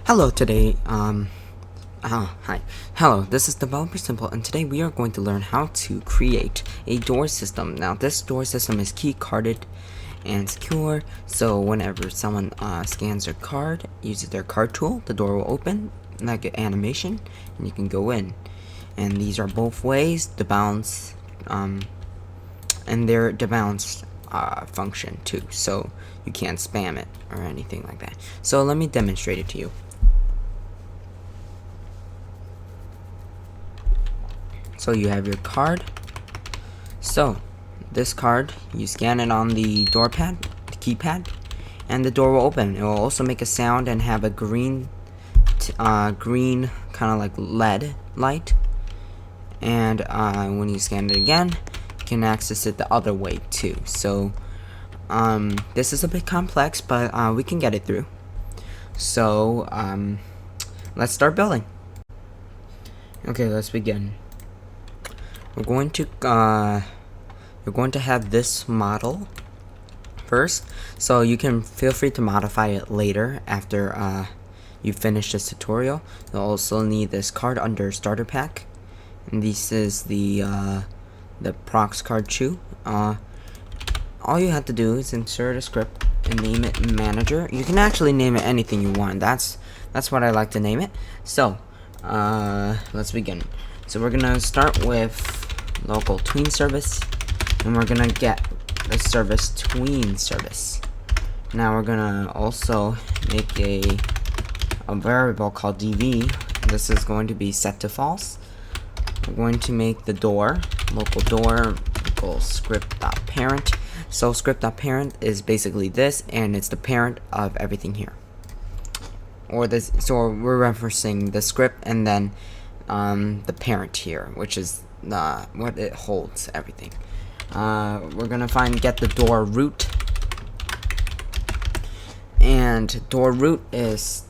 Hello today, hi. Hello, this is Developer Simple, and today we are going to learn how to create a door system. Now, this door system is key carded and secure, so whenever someone scans their card, uses their card tool, the door will open, like an animation, and you can go in. And these are both ways, the bounce, and they're the bounce function too, so you can't spam it or anything like that. So let me demonstrate it to you. So you have your card. So this card, you scan it on the door pad, the keypad, and the door will open. It will also make a sound and have a green kind of like LED light. And when you scan it again, you can access it the other way too. So this is a bit complex, but we can get it through. So let's start building. Okay, let's begin. We're going to have this model first, so you can feel free to modify it later after you finish this tutorial. You'll also need this card under starter pack, and this is the prox card chew. All you have to do is insert a script and name it manager. You can actually name it anything you want. That's what I like to name it. So let's begin. So we're gonna start with local tween service, and we're gonna get the service tween service. Now we're gonna also make a variable called dv. This is going to be set to false. We're going to make the door local script.parent. So script.parent is basically this, and it's the parent of everything here. Or this, so we're referencing the script and then the parent here, which is what it holds everything. We're gonna get the door root, and door root is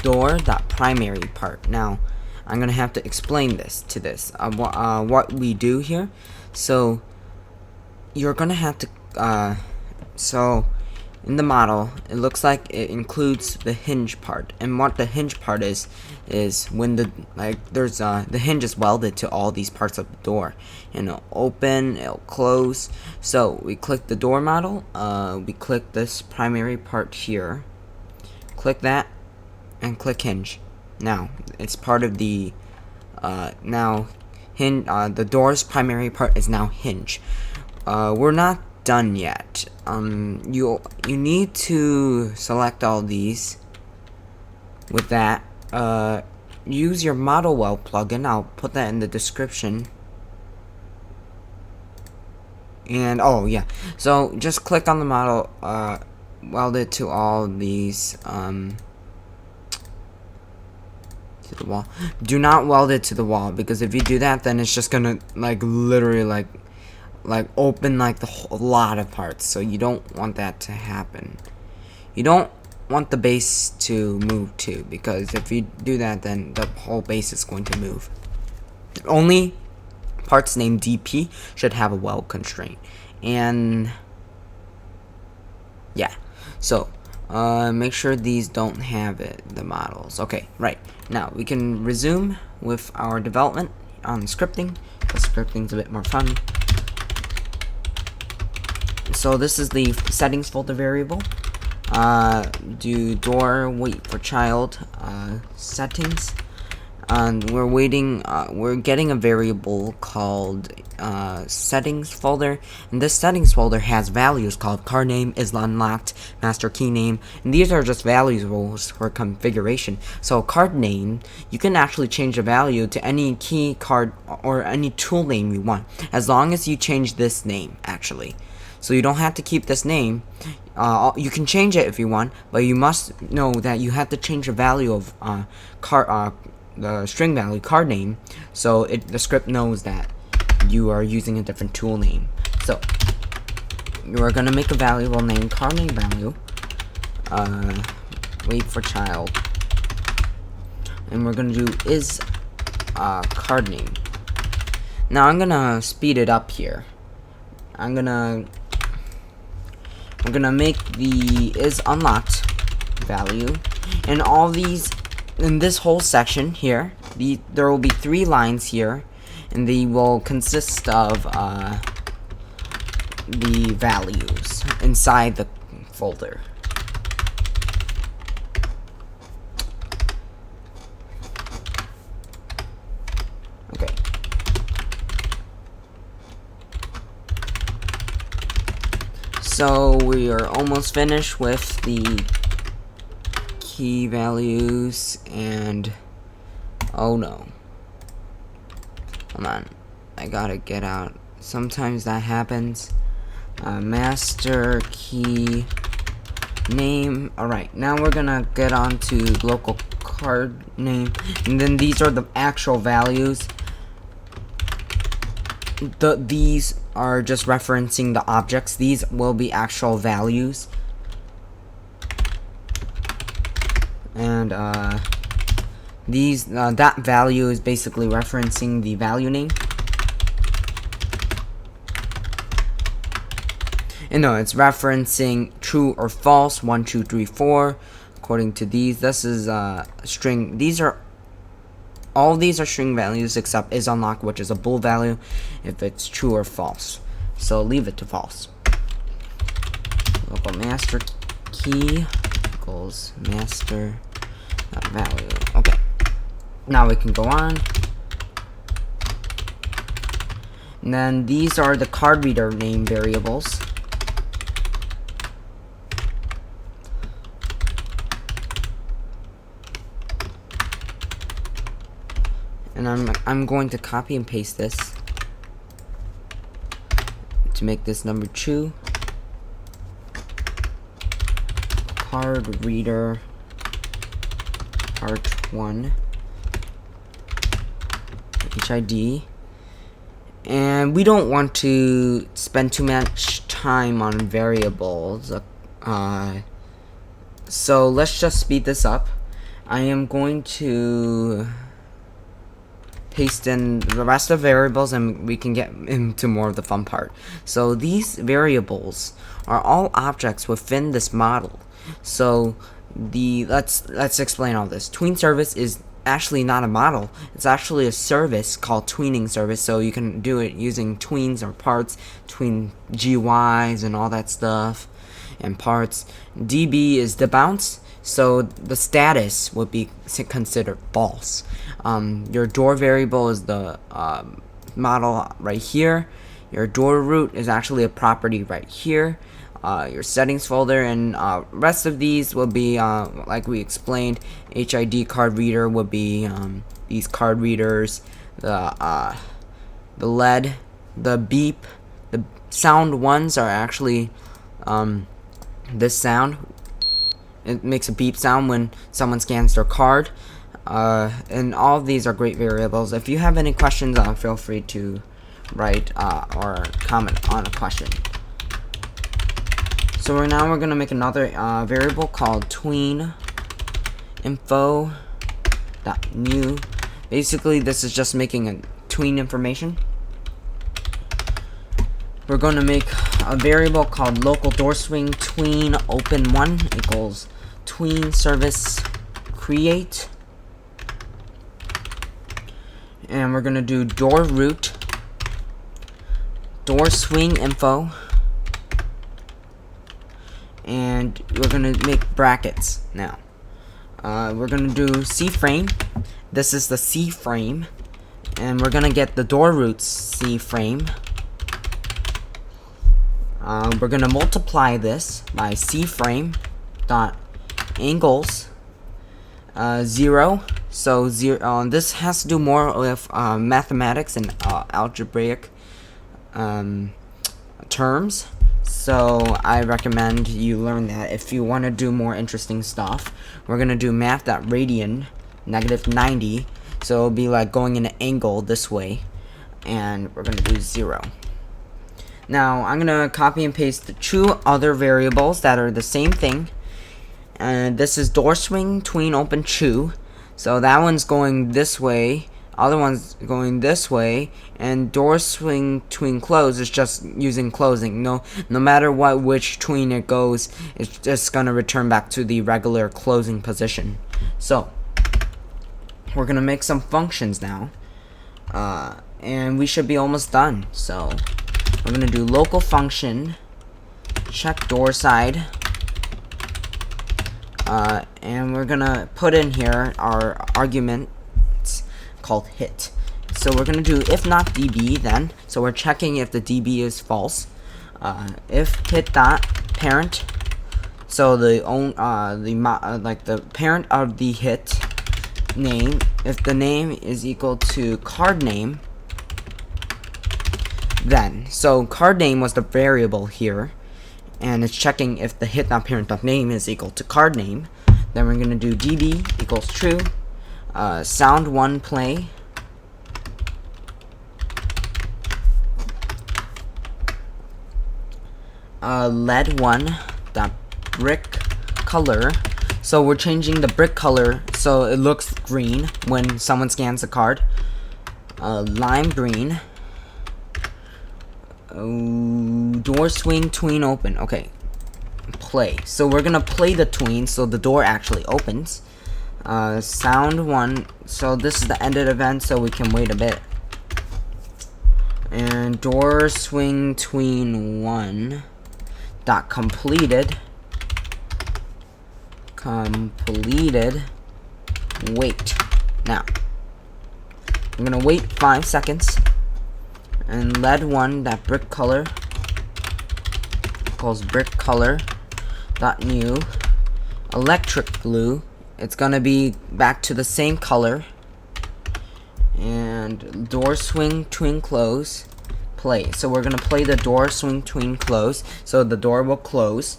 door.primary part. Now I'm gonna have to explain this what we do here. So you're gonna have to so in the model, it looks like it includes the hinge part, and what the hinge part is when the hinge is welded to all these parts of the door, and it'll open, it'll close. So we click the door model, we click this primary part here, click that, and click hinge. Now it's part of the the door's primary part is now hinge. We're not done yet. You need to select all these. With that, use your model weld plugin. I'll put that in the description. And oh yeah, so just click on the model, weld it to all these to the wall. Do not weld it to the wall, because if you do that, then it's just gonna literally open a lot of parts. So you don't want that to happen. You don't want the base to move too, because if you do that, then the whole base is going to move. Only parts named DP should have a weld constraint. And yeah, so make sure these don't have it, the models. Okay, right, now we can resume with our development on scripting, because scripting's a bit more fun. So this is the settings folder variable. Do door wait for child settings. We're getting a variable called settings folder, and this settings folder has values called card name is unlocked, master key name, and these are just values for configuration. So card name, you can actually change the value to any key card or any tool name you want, as long as you change this name actually. So you don't have to keep this name. You can change it if you want, but you must know that you have to change the value of the string value card name, so the script knows that you are using a different tool name. So you are gonna make a variable named card name value, wait for child, and we're gonna do is card name. Now I'm gonna speed it up here. I'm gonna make the is unlocked value And all these, in this whole section here, there will be 3 lines here, and they will consist of the values inside the folder. Okay. So we are almost finished with the key values, and oh no. Hold on. I gotta get out. Sometimes that happens. Master key name. Alright, now we're gonna get on to local card name, and then these are the actual values. These are just referencing the objects. These will be actual values. And that value is basically referencing the value name. And no, it's referencing true or false, 1, 2, 3, 4. According to these, this is string. All these are string values except is unlocked, which is a bool value if it's true or false. So leave it to false. Local master key equals master value. Okay. Now we can go on. And then these are the card reader name variables. And I'm going to copy and paste this to make this number 2. Card reader part 1 HID. And we don't want to spend too much time on variables, so let's just speed this up. I am going to paste in the rest of variables, and we can get into more of the fun part. So these variables are all objects within this model. So let's explain all this. Tween service is actually not a model. It's actually a service called tweening service. So you can do it using tweens or parts, tween GUIs and all that stuff, and parts. DB is the bounce. So the status would be considered false. Your door variable is the model right here. Your door root is actually a property right here. Your settings folder, and rest of these will be like we explained. HID card reader would be these card readers, the LED, the beep, the sound ones are actually this sound. It makes a beep sound when someone scans their card. And all of these are great variables. If you have any questions, feel free to write or comment on a question. So we're gonna make another variable called tween info.new. Basically, this is just making a tween information. We're gonna make a variable called local door swing tween open 1 equals tween service create, and we're gonna do door root door swing info, and we're gonna make brackets. Now we're gonna do C frame. This is the C frame, and we're gonna get the door root C frame. We're gonna multiply this by C frame dot angles 0. So 0. This has to do more with mathematics and algebraic terms. So I recommend you learn that if you want to do more interesting stuff. We're gonna do math.radian -90. So it'll be like going in an angle this way, and we're gonna do 0. Now I'm gonna copy and paste the 2 other variables that are the same thing. And this is door swing tween open 2. So that one's going this way other one's going this way, and door swing tween close is just using closing. No matter which tween it goes, it's just gonna return back to the regular closing position. So we're gonna make some functions now, and we should be almost done. So we're gonna do local function, check door side, and we're gonna put in here our argument called hit. So we're gonna do if not db then. So we're checking if the db is false. If hit dot parent, so the parent of the hit name, if the name is equal to card name, then so card name was the variable here, and it's checking if the hit dot parent dot name is equal to card name. Then we're gonna do db equals true, sound 1 play, lead 1 dot brick color. So we're changing the brick color so it looks green when someone scans the card. Lime green. Door swing tween open. Okay, play. So we're gonna play the tween so the door actually opens. Sound 1. So this is the ended event, so we can wait a bit. And door swing tween 1 dot completed. Wait. Now I'm gonna wait 5 seconds, and lead 1 that brick color calls brick color dot new electric blue. It's gonna be back to the same color, and door swing tween close play. So we're gonna play the door swing tween close, so the door will close,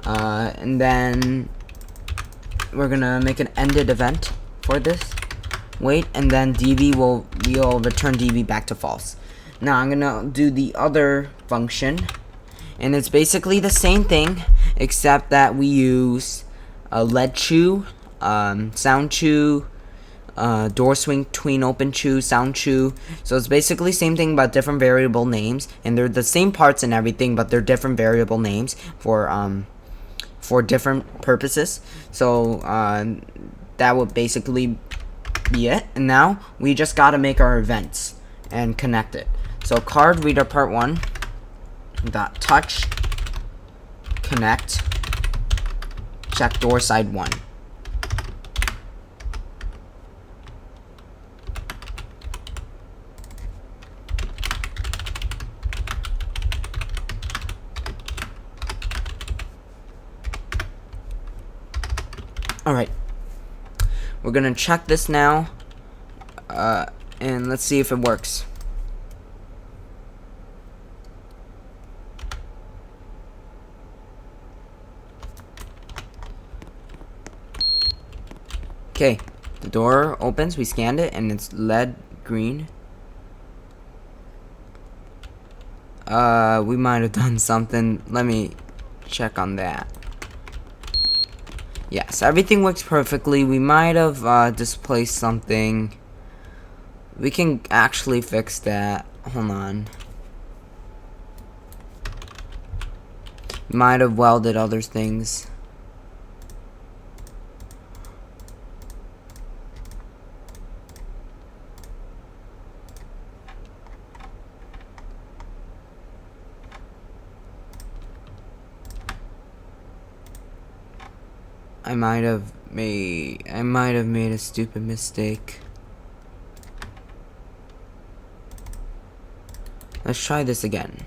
and then we're gonna make an ended event for this. Wait, and then we'll return db back to false. Now I'm gonna do the other function, and it's basically the same thing except that we use lead chew, sound chew, door swing tween open chew, sound chew. So it's basically same thing but different variable names, and they're the same parts and everything, but they're different variable names for different purposes. So that would basically be it. And now we just gotta make our events and connect it. So card reader part 1 dot touch connect check door side 1. Alright, we're gonna check this now, and let's see if it works. Okay, the door opens, we scanned it, and it's lead green. We might have done something. Let me check on that. Yes, everything works perfectly. We might have displaced something. We can actually fix that. Hold on. Might have welded other things. I might have made a stupid mistake. Let's try this again.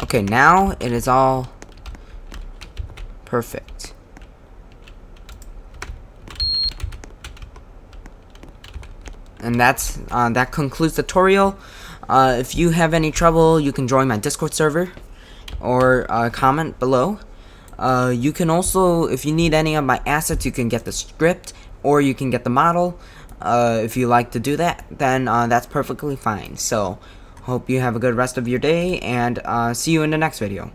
Okay, now it is all perfect. And that concludes the tutorial. If you have any trouble, you can join my Discord server or comment below. You can also, if you need any of my assets, you can get the script or you can get the model. If you like to do that, then that's perfectly fine. So, hope you have a good rest of your day, and see you in the next video.